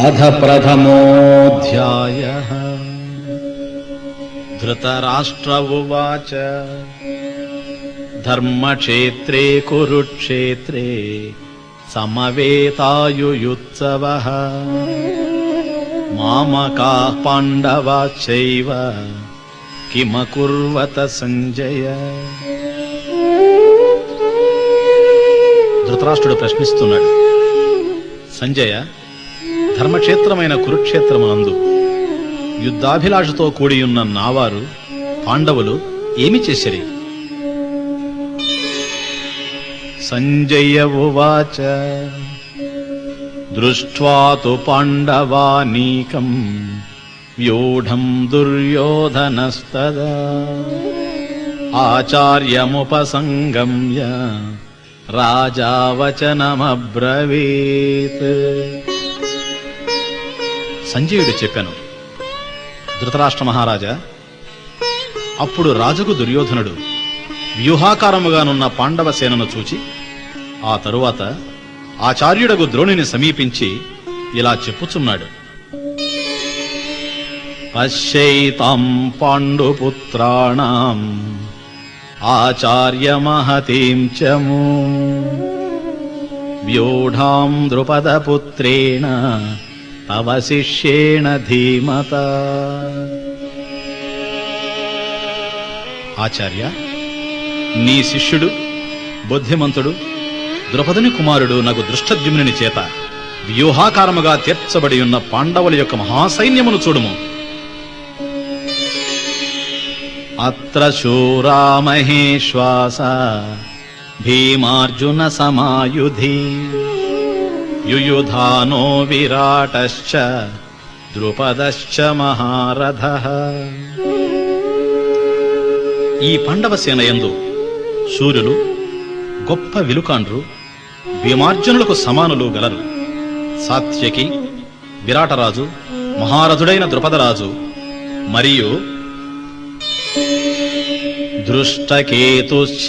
అథ ప్రథమోऽధ్యాయః ధృతరాష్ట్ర ఉవాచ ధర్మక్షేత్రే కురుక్షేత్రే సమవేతాయుయుత్సవః మామకాః పాండవాశ్చైవ కిమకుర్వత సంజయ. ధృతరాష్ట్రుడు ప్రశ్నిస్తున్నాడు, సంజయ, ధర్మక్షేత్రమైన కురుక్షేత్రమునందు యుద్ధాభిలాషతో కూడియున్న నావారు పాండవులు ఏమి చేసిరి? సంజయ ఉవాచ దృష్ట్వా తు పాండవానీకం వ్యూఢం దుర్యోధనస్తదా ఆచార్యముపసంగమ్య రాజా వచనమబ్రవీత్. సంజయుడు చెప్పాను, ధృతరాష్ట్ర మహారాజా, అప్పుడు రాజుకు దుర్యోధనుడు వ్యూహాకారముగానున్న పాండవ సేనను చూచి ఆ తరువాత ఆచార్యుడగు ద్రోణుని సమీపించి ఇలా చెప్పుచున్నాడు, పశ్యైతాం పాండుపుత్రాణాం ఆచార్య మహతీం చము వ్యూఢాం ద్రుపదపుత్రేణ తవ శిష్యేణ ధీమత. ఆచార్య, నీ శిష్యుడు బుద్ధిమంతుడు ద్రుపదుని కుమారుడు నగు దృష్టద్యుమ్నుని చేత వ్యూహాకారముగా తీర్చబడి ఉన్న పాండవుల యొక్క మహాసైన్యమును చూడుము. అత్ర శూరా మహేశ్వాస భీమార్జున సమాయుధి యుయుధానో విరాటశ్చ ద్రుపదశ్చ మహారథః. ఈ పాండవ సేన యందు శూరులు, గొప్ప విలుకాండ్రు, భీమార్జునులకు సమానులు గలరు. సాత్యకి, విరాటరాజు, మహారథుడైన ద్రుపదరాజు మరియు దృష్టకేతుశ్చేకితానః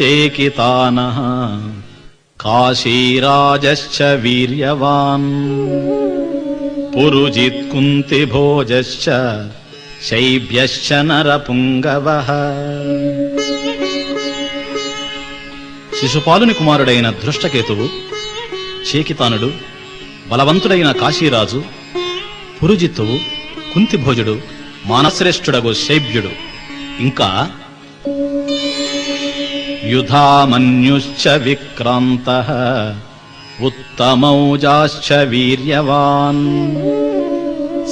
కాశీరాజశ్చ వీర్యవాన్ పురుజిత్ కుంతిభోజశ్చ శైభ్యశ్చ నరపుంగవః. శిశుపాలుని కుమారుడైన దృష్టకేతువు, చేకితానుడు, బలవంతుడైన కాశీరాజు, పురుజిత్తువు, కుంతిభోజుడు, మానశ్రేష్ఠుడగు శైభ్యుడు, ఇంకా యుధామన్యుశ్చ విక్రాంతః ఉత్తమౌజాశ్చ వీర్యవాన్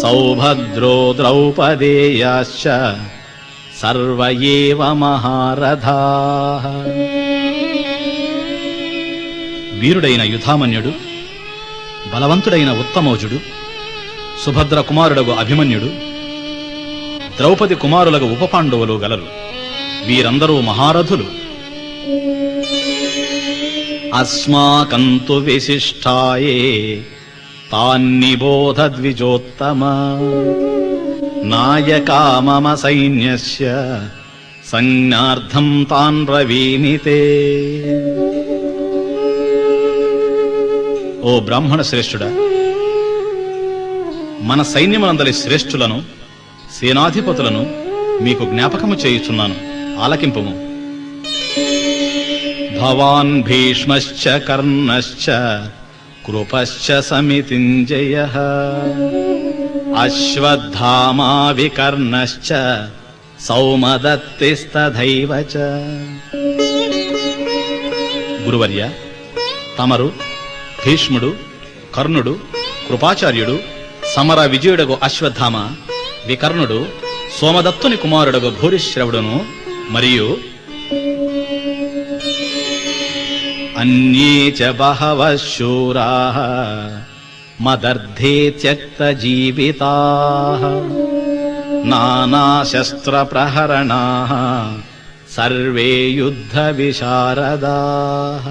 సౌభద్రో ద్రౌపదేయాశ్చ సర్వ ఏవ మహారథాః. వీరుడైన యుధామన్యుడు, బలవంతుడైన ఉత్తమౌజుడు, సుభద్ర కుమారుడగు అభిమన్యుడు, ద్రౌపది కుమారులకు ఉపపాండవులు గలరు. వీరందరూ మహారథులు. అస్మాకంతు విశిష్టాయే తాన్నిబోధ ద్విజోత్తమ నాయకా మమ సైన్యస్య సంజ్ఞార్థం తాన్ బ్రవీమితే. ఓ బ్రాహ్మణ శ్రేష్ఠుడా, మన సైన్యమునందలి శ్రేష్ఠులను, సేనాధిపతులను మీకు జ్ఞాపకము చేయుచున్నాను, ఆలకింపుము. భవాన్ భీష్మశ్చ కర్ణశ్చ కృపశ్చ సమితింజయః అశ్వత్థామా వికర్ణశ్చ సౌమదత్తిస్తథైవ చ. గురువర్య, తమరు, భీష్ముడు, కర్ణుడు, కృపాచార్యుడు, సమర విజయుడగు అశ్వత్థామ, వికర్ణుడు, సోమదత్తుని కుమారుడగు భూరిశ్రవుడును మరియు అన్యే చ బహవః శూరాః మదర్థే త్యక్త జీవితాః నానాశస్త్ర ప్రహరణాః సర్వే యుద్ధ విశారదాః.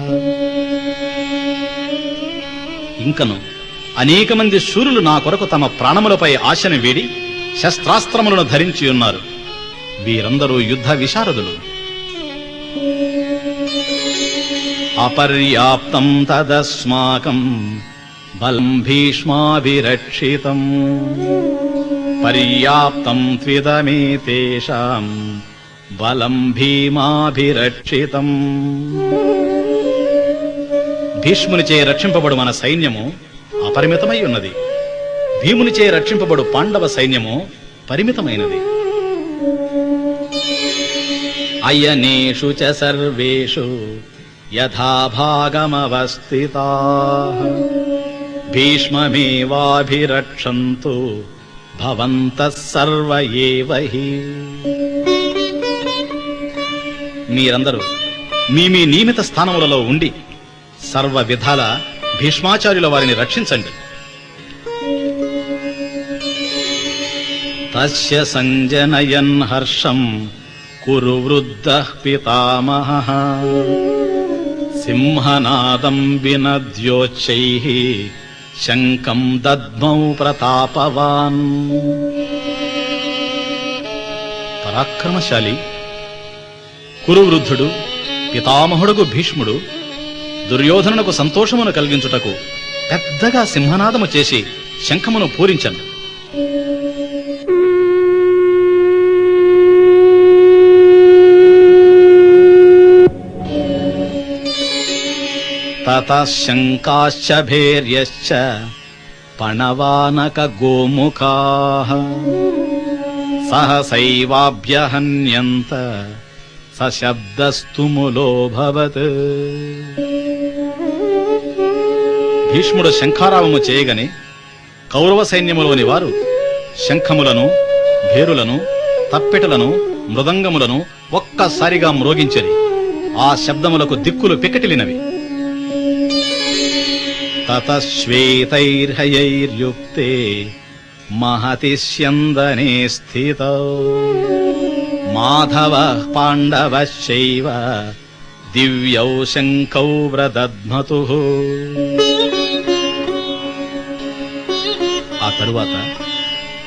ఇంకను అనేక మంది శూరులు నా కొరకు తమ ప్రాణములపై ఆశను వీడి శస్త్రాస్త్రములను ధరించి ఉన్నారు. వీరందరూ యుద్ధ విశారదులు. అపర్యాప్తం తదస్మాకం బలం భీష్మాభిరక్షితం పర్యాప్తం త్విదమేతేషాం బలం భీమాభిరక్షితం. భీష్మునిచే రక్షింపబడు మన సైన్యము అపరిమితమై ఉన్నది. భీమునిచే రక్షింపబడు పాండవ సైన్యము పరిమితమైనది. అయనేషు చ సర్వేషు యథాభాగమవస్థితాః భీష్మమేవాభిరక్షन्तు భవంతః సర్వ ఏవ హి. మీరందరూ మీ మీ నియమిత స్థానములలో ఉండి సర్వ విధాల భీష్మాచార్యుల వారిని రక్షించండి. తస్య సంజనయన్ హర్షం కురు వృద్ధః పితామహః సింహనాదం వినద్యోచ్చైః శంఖం దద్మౌ ప్రతాపవాన్. పరాక్రమశాలి కురువృద్ధుడు పితామహుడుగు భీష్ముడు దుర్యోధనునకు సంతోషమును కలిగించుటకు పెద్దగా సింహనాదము చేసి శంఖమును పూరించను. తతః శంకాశ్చ భేర్యశ్చ పణవానక గోముఖాః సహసైవాభ్యహన్యంత సశబ్దస్తుములోభవత్. భీష్ముడు శంఖారావము చేయగని కౌరవ సైన్యములోని వారు శంఖములను, భేరులను, తప్పెటలను, మృదంగములను ఒక్కసారిగా మ్రోగించెరి. ఆ శబ్దములకు దిక్కులు పిక్కటిలినవి. తతశ్వేతైర్హయైర్యుక్తే మహతి స్యందనే స్థితౌ మాధవః పాండవశ్చైవ దివ్యౌ శంఖౌ వ్రదధ్మతుః. ఆ తరువాత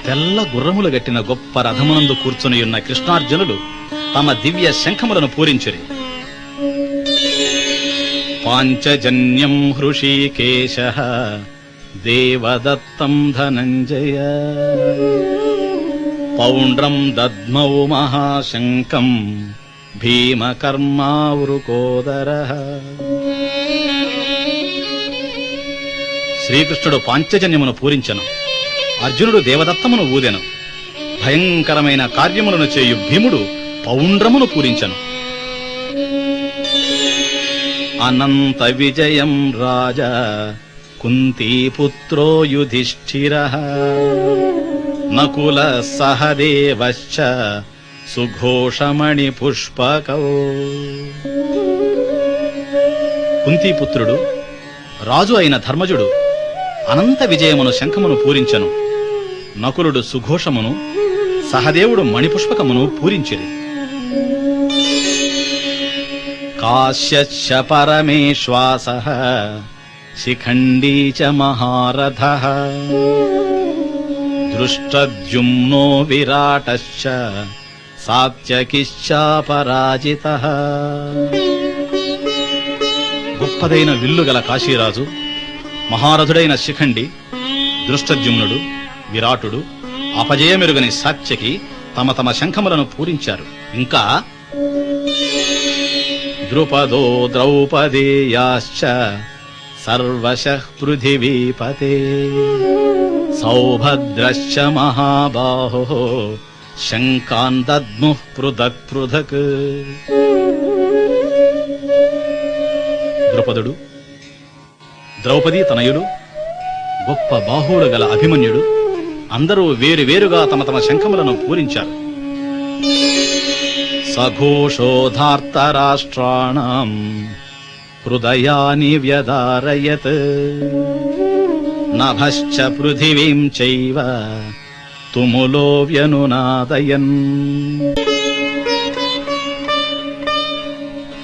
తెల్ల గుర్రములు గట్టిన గొప్ప రథమునందు కూర్చునియున్న కృష్ణార్జునులు తమ దివ్య శంఖములను పూరించిరి. పాంచజన్యం హృషీకేశః దేవదత్తం ధనంజయ పౌండ్రం దద్మౌ మహాశంఖం భీమకర్మావృకోదరః. శ్రీకృష్ణుడు పాంచజన్యమును పూరించెను. అర్జునుడు దేవదత్తమును ఊదెను. భయంకరమైన కార్యములను చేయు భీముడు పౌండ్రమును పూరించెను. అనంత విజయం రాజా కుంతీపుత్రో యుధిష్ఠిరః నకుల సహదేవశ్చ సుఘోషమణి పుష్పకౌ. కుంతీపుత్రుడు రాజు అయిన ధర్మజుడు అనంత విజయమును శంఖమును పూరించెను. నకులుడు సుఘోషమును, సహదేవుడు మణిపుష్పకమును పూరించిరి. కాశ్యశ్చ పరమేశ్వాసః శిఖండీ చ మహారథః దృష్టద్యుమ్నో విరాటశ్చ సాత్యకిశ్చాపరాజితః. గొప్పదైన విల్లు గల కాశీరాజు, మహారథుడైన శిఖండి, దృష్టద్యుమ్నుడు, విరాటుడు, అపజయమెరుగని సాత్యకి తమ తమ శంఖములను పూరించారు. ఇంకా ద్రుపదో ద్రౌపదేయాశ్చ సర్వశః పృథివీపతే సౌభద్రశ్చ మహాబాహో శంఖాన్ దద్ముః పృథక్ పృథక్. ద్రుపదుడు, ద్రౌపది తనయులు, గొప్ప బాహువులు గల అభిమన్యుడు అందరూ వేరువేరుగా తమ తమ శంఖములను పూరించారు. సఘోషోధార్తరాష్ట్రాణం హృదయాని వ్యదారయత్ నభశ్చ పృథివీం చైవ తుములో వ్యనునాదయన్.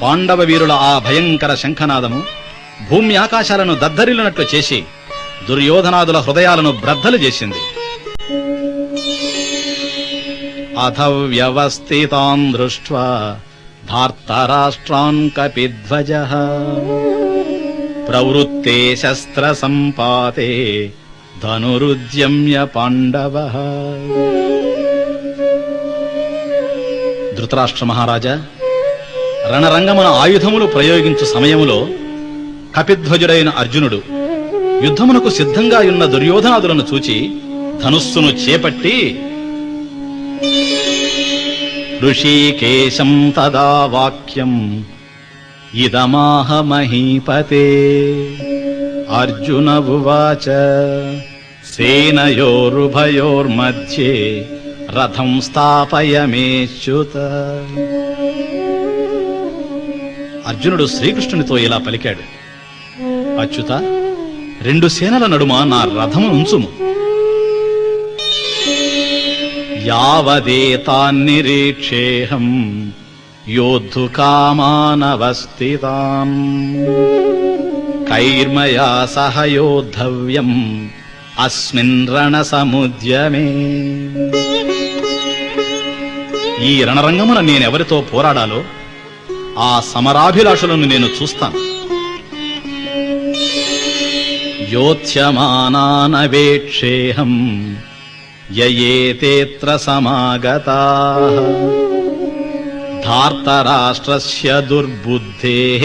పాండవ వీరుల ఆ భయంకర శంఖనాదము భూమి ఆకాశాలను దద్దరిల్లినట్లు చేసి దుర్యోధనాదుల హృదయాలను బ్రద్దలు చేసింది. అథ వ్యవస్థితాన్ దృష్ట్వా ధార్తరాష్ట్రాన్ కపిధ్వజః ప్రవృత్తే శస్త్ర సంపాతే ధనురుద్యమ్య పాండవః. ధృతరాష్ట్ర మహారాజా, రణరంగమున ఆయుధములు ప్రయోగించు సమయములో కపిధ్వజుడైన అర్జునుడు యుద్ధమునకు సిద్ధంగా ఉన్న దుర్యోధనాదులను చూచి ధనుస్సును చేపట్టి ఋషికేశం తదా వాక్యం ఇదమాహ మహీపతే. అర్జున ఉవాచ సేనయోరుభయోర్మధ్యే రథం స్థాపయమేచ్యుత. అర్జునుడు శ్రీకృష్ణునితో ఇలా పలికాడు: అచ్యుత, రెండు సేనల నడుమ నా రథము ఉంచుము. యావదేతాన్నిరీక్షేహం యోద్ధుకామానవస్థితాన్ కైర్మయా సహ యోద్ధవ్యం అస్మిన్ రణసముద్యమే. ఈ రణరంగమున నేనెవరితో పోరాడాలో ఆ సమరాభిలాషులను నేను చూస్తాను. యోత్స్యమానానవేక్షేహం యయేతేత్ర సమాగతాః ధార్తరాష్ట్రస్య దుర్బుద్ధేః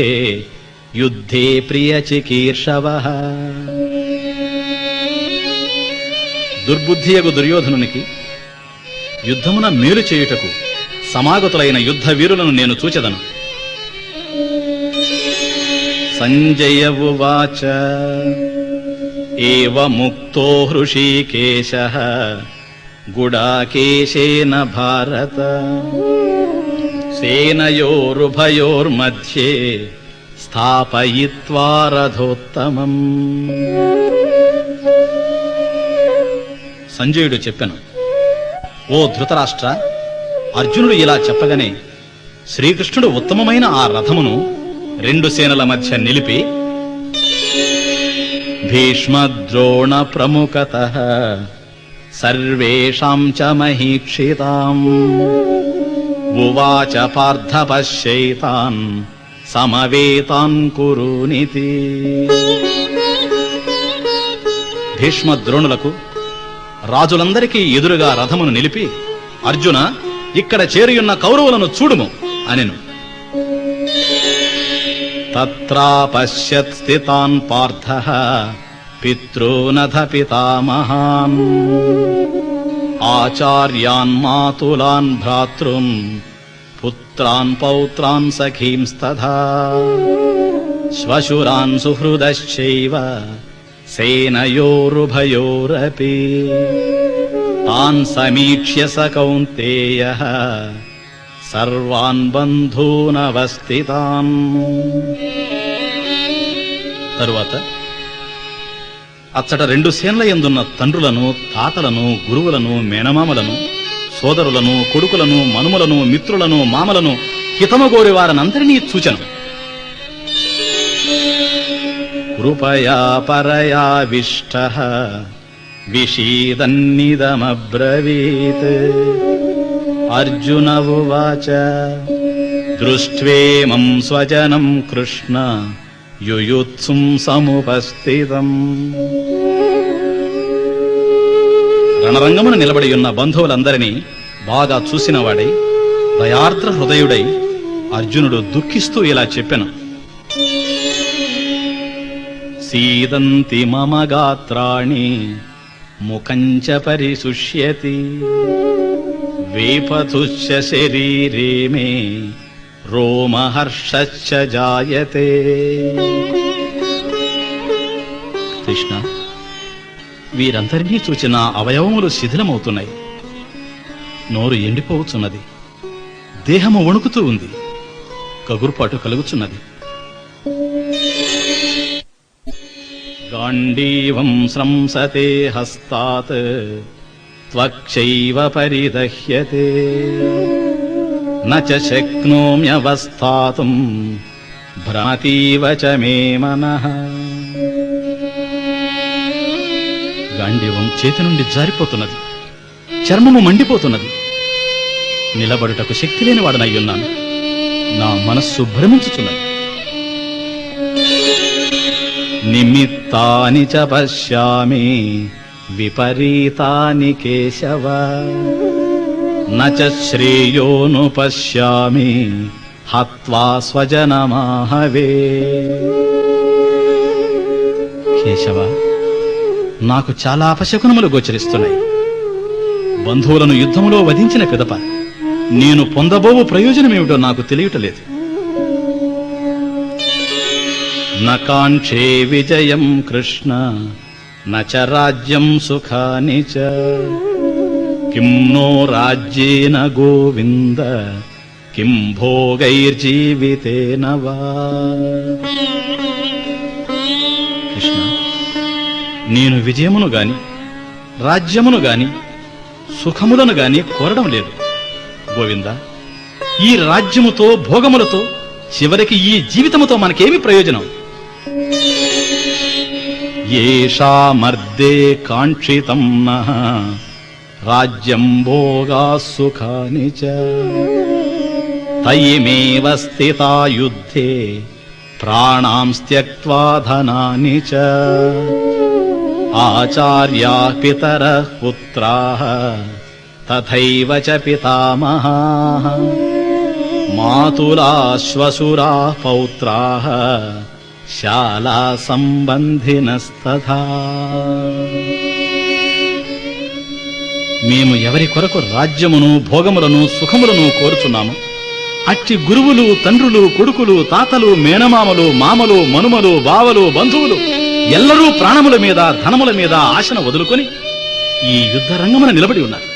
యుద్ధే ప్రియచికీర్షవః. దుర్బుద్ధియగు దుర్యోధనునికి యుద్ధమున మేలు చేయుటకు సమాగతులైన యుద్ధ వీరులను నేను చూచెదను. సంజయ ఉవాచ ఏవముక్తో హృషీకేశః గుడాకేశేన భారత సేనయోరుభయోర్మధ్యే స్థాపయిత్వా రథోత్తమం. సంజయుడు చెప్పెను: ఓ ధృతరాష్ట్ర, అర్జునుడు ఇలా చెప్పగానే శ్రీకృష్ణుడు ఉత్తమమైన ఆ రథమును రెండు సేనల మధ్య నిలిపి భీష్మద్రోణ ప్రముఖతః సర్వేషాం చ మహీక్షితాం ఉవాచ పార్థ పశ్యైతాన్ సమవేతాన్ కురునితి. భీష్మద్రోణులకు రాజులందరికీ ఎదురుగా రథమును నిలిపి, అర్జున, ఇక్కడ చేరియున్న కౌరవులను చూడుము అనెను. తత్రాపశ్యత్ స్థితాన్ పార్థః పితॄనథ పితామహాన్ ఆచార్యాన్ మాతులాన్ భ్రాతృన్ పుత్రాన్ పౌత్రాన్ సఖీంస్తథా శ్వశురాన్ సుహృదశ్చైవ సేనయోరుభయోరపి తాన్ సమీక్ష్య స కౌంతేయః సర్వాన్ బంధూనవస్థితాన్. తరువాత అచ్చట రెండు సేనల యందున్న తండ్రులను, తాతలను, గురువులను, మేనమామలను, సోదరులను, కొడుకులను, మనుమలను, మిత్రులను, మామలను, హితమగోరి వారనందరినీ చూచెను. కృపయా పరయావిష్టః విషీదన్నిదమబ్రవీత్. అర్జున ఉవాచ దృష్ట్వేమం స్వజనం కృష్ణ యుయుత్సుం సముపస్థితం. రణరంగమున నిలబడి ఉన్న బంధువులందరినీ బాగా చూసినవాడై దయార్ద్ర హృదయుడై అర్జునుడు దుఃఖిస్తూ ఇలా చెప్పెను: సీదంతి మమ గాత్రాణి ముఖంచ పరిశుష్యతి వేపథుశ్చ శరీరే మే రోమహర్షశ్చ జాయతే. కృష్ణ, వీరందరినీ చూచిన అవయవములు శిథిలమవుతున్నాయి, నోరు ఎండిపోవచ్చున్నది, దేహము వణుకుతూ ఉంది, కగురుపాటు కలుగుచున్నది. గాండీవం స్రంసతే హస్తాత్ త్వక్షైవ పరిదహ్యతే న చ శక్నోమ్యవస్థాతుం భ్రమతీవ చ మే మనః. గాండీవం చేతి నుండి జారిపోతున్నది, చర్మము మండిపోతున్నది, నిలబడుటకు శక్తి లేని వాడనయ్యున్నాను, నా మనస్సు భ్రమించుచున్నది. నిమిత్తాని చ పశ్యామి విపరీతాని కేశవ న చ శ్రేయోను పశ్యామి హత్వా స్వజనమాహవే. కేశవ, నాకు చాలా అపశకునములు గోచరిస్తున్నాయి. బంధువులను యుద్ధములో వధించిన పిదప నేను పొందబోవు ప్రయోజనమేమిటో నాకు తెలియటలేదు. న కాంక్షే విజయం కృష్ణ న చ రాజ్యం సుఖాని చ కిం నో రాజ్యేన గోవింద కిం భోగైర్జీవితేన వా. కృష్ణ, నేను విజయమును గాని రాజ్యమును గాని సుఖములను గాని కోరడం లేదు. గోవింద, ఈ రాజ్యముతో భోగములతో చివరికి ఈ జీవితముతో మనకేమి ప్రయోజనం? ఏషామర్దే కాంక్షితం నః రాజ్యం భోగా సుఖాని చ తయిమేవ స్థితా యుద్ధే ప్రాణాం త్యక్త్వా ధనాని చ ఆచార్యాః పితరః పుత్రాః తథైవ చ పితామహాః మాతులాః శ్వశురాః పౌత్రాః శాలా సంబంధినస్తథా. మేము ఎవరి కొరకు రాజ్యమును భోగములను సుఖములను కోరుచున్నాము, అట్టి గురువులు తండ్రులు కొడుకులు తాతలు మేనమామలు మామలు మనుమలు బావలు బంధువులు ఎల్లరూ ప్రాణముల మీద ధనముల మీద ఆశను వదులుకొని ఈ యుద్ధ రంగమున నిలబడి ఉన్నారు.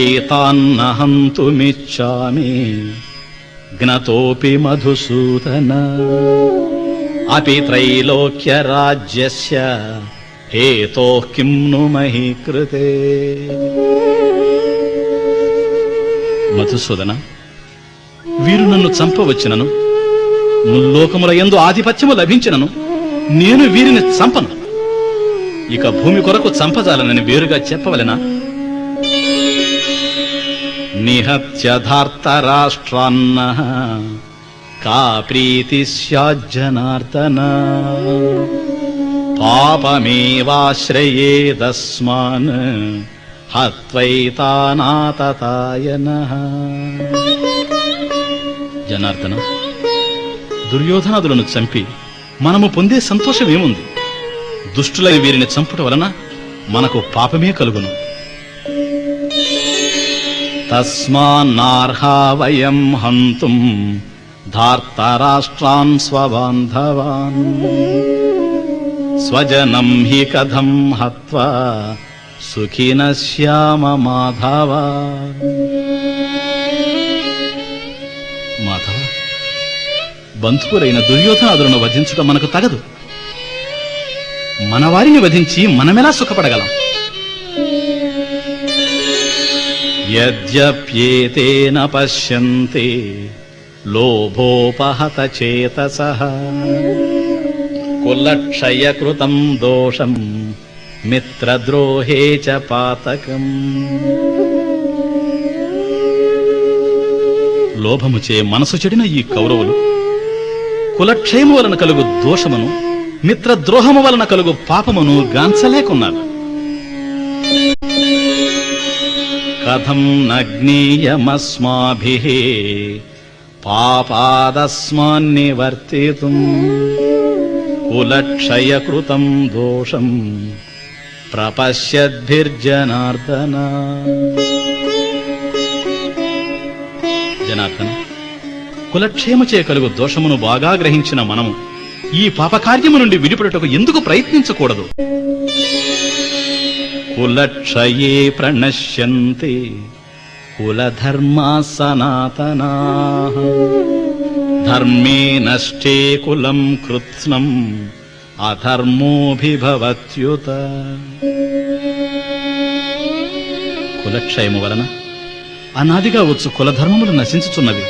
ఏతాన్నహంతుమిచ్చామి జ్ఞతోపి మధుసూదన అపి త్రైలోక్య రాజ్యస్య హేతోః కిం ను మహీ కృతే. మధుసూదన, వీరు నన్ను చంపవచ్చినను ముల్లోకముల యందు ఆధిపత్యము లభించినను నేను వీరిని చంపను. ఇక భూమి కొరకు చంపజాలనని వేరుగా చెప్పవలెనా? నిహత్య ధార్తరాష్ట్రాన్నః కా ప్రీతి స్యాజ్జనార్దన పాపమేవాశ్రయేదస్మాన్ హత్వైతానాతతాయనః. జనార్దన, దుర్యోధనాదులను చంపి మనము పొందే సంతోషమేముంది? దుష్టులైన వీరిని చంపుట వలన మనకు పాపమే కలుగును. తస్మాన్నార్హా వయం హంతుం ధార్తరాష్ట్రాన్ స్వబాంధవాన్ స్వజనం హి కథం హత్వా సుఖినః శ్యామ మాధవ. మాధవ, బంధువులైన దుర్యోధనాదులను వధించడం మనకు తగదు. మన వారిని వధించి మనమెలా సుఖపడగలం? యద్యప్యేతేన పశ్యంతి లోభోపహత చేతసః కులక్షయకృతం దోషం మిత్రద్రోహే చ పాతకం. లోభముచే మనసు చెడిన ఈ కౌరవులు కులక్షయము వలన కలుగు దోషమును మిత్రద్రోహము వలన కలుగు పాపమును గాంచలేకున్నారు. కథం నజ్ఞేయమస్మాభిః పాపాదస్మాన్నివర్తితుం కులక్షయకృతం దోషం ప్రపశ్యద్భిర్జనార్దన. జనార్దన, కులక్షేమచే కలుగు దోషమును బాగా గ్రహించిన మనము ఈ పాపకార్యము నుండి విడిపడుటకు ఎందుకు ప్రయత్నించకూడదు? కులక్షయే ప్రణశ్యంతి కులధర్మా సనాతనాః ధర్మే నష్టే కులం కృత్స్నం అధర్మోభిభవత్యుత. కులక్షయము వలన అనాదిగా వచ్చు కులధర్మములు నశించుచున్నవి.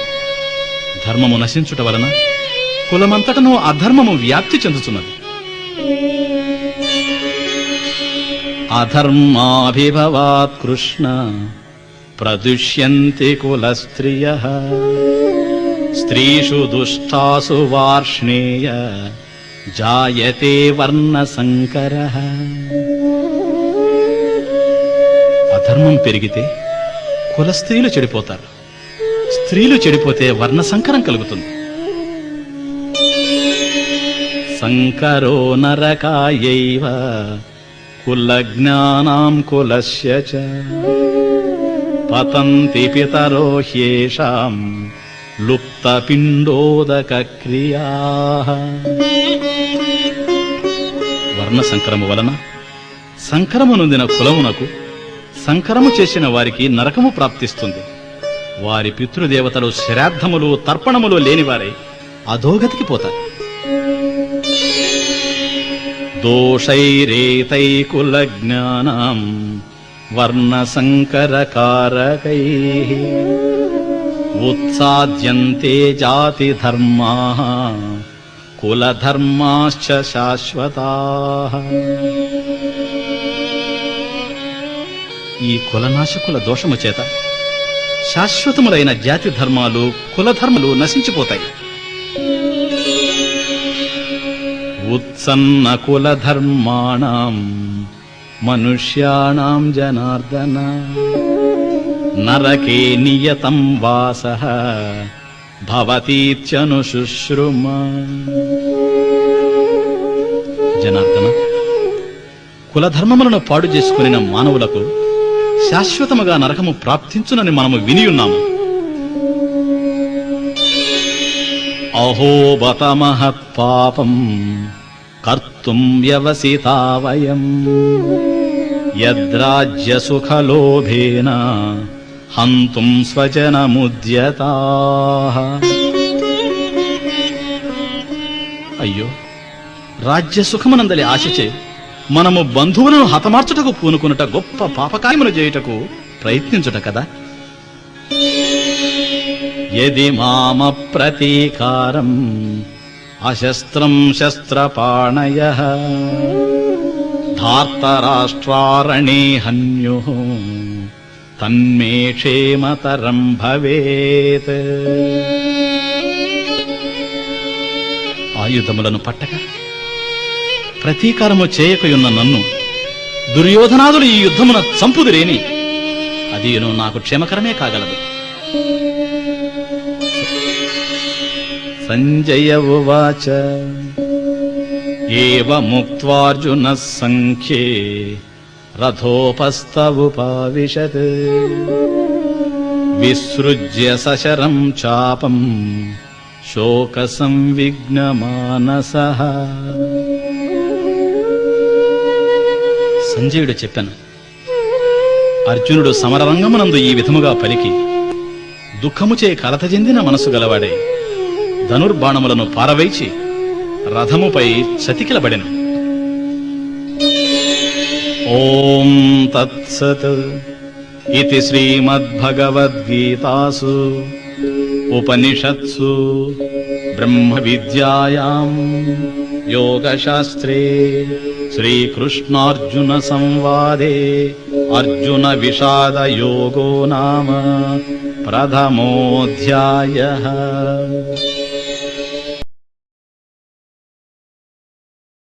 ధర్మము నశించుట వలన కులమంతటను అధర్మము వ్యాప్తి చెందుతున్నది. అధర్మాభిభవాత్ కృష్ణ ప్రదుష్యంతి కులస్త్రియః స్త్రీషు దుష్టాసు వార్ష్ణేయ జాయతే వర్ణ సంకరః. అధర్మం పెరిగితే కుల స్త్రీలు చెడిపోతారు, స్త్రీలు చెడిపోతే వర్ణ సంకరం కలుగుతుంది. సంకరో నరకాయైవ కులజ్ఞానాం కులస్య చ పతంతి పితరో హ్యేషాం లుప్తపిండోదక క్రియాః. వర్ణ సంకరము వలన సంకరము నొందిన కులమునకు సంకరము చేసిన వారికి నరకము ప్రాప్తిస్తుంది. వారి పితృదేవతలు శ్రాద్ధములు తర్పణములు లేనివారై అధోగతికి పోతారు. దోషైరేతై కుల జ్ఞానం వర్ణ సంకరకారకైః ఉత్సాద్యంతే జాతి ధర్మాః కులధర్మాశ్చ శాశ్వతాః. ఈ కులనాశకుల దోషము చేత శాశ్వతములైన జాతి ధర్మాలు కులధర్మాలు నశించిపోతాయి. ఉత్సన్న కులధర్మాణం మనుష్యాణం జనార్దన నరకే నియతం వాసః భవతీత్యనుశుశ్రుమ. జనార్దన, కులధర్మములను పాడు చేసుకుని మానవులకు శాశ్వతముగా నరకము ప్రాప్తించునని మనము వినియున్నాము. అహోబత మహత్పాపం కర్తుం వ్యవసితా వయం యద్రాజ్య సుఖలోభేన హంతుం స్వజనముద్యతాః. అయ్యో, రాజ్య సుఖమునందలి ఆశచే మనము బంధువులను హతమార్చుటకు పూనుకునుట గొప్ప పాపకార్యమును చేయుటకు ప్రయత్నించుట కదా. యది మామ ప్రతీకారం అశస్త్రం శస్త్రపాణయః ధార్తరాష్ట్రారణే హన్యుః తన్మే క్షేమతరం భవేత్. ఆయుధములను పట్టక ప్రతీకారము చేయకయున్న నన్ను దుర్యోధనాదులు ఈ యుద్ధమున చంపుదురేని అదియును నాకు క్షేమకరమే కాగలదు. సంజయ ఉవాచ ఏవముక్త్వార్జునః సంఖ్యే రథోపస్థవుపావిశత్ విసృజ్య సశరం చాపం శోక సంవిఘ్నమానసః. సంజయుడు చెప్పాను, అర్జునుడు సమరరంగమునందు ఈ విధముగా పలికి దుఃఖముచే కలత చెందిన మనసు గలవాడై ధనుర్బాణములను పారవైచి రథముపై చతికిలబడెను. ఓం తత్సత్ ఇతి శ్రీమద్భగవద్గీతాసు ఉపనిషత్సు బ్రహ్మ విద్యాయాం యోగశాస్త్రే శ్రీకృష్ణార్జున సంవాదే అర్జున విషాద యోగో నామ ప్రథమోऽధ్యాయః.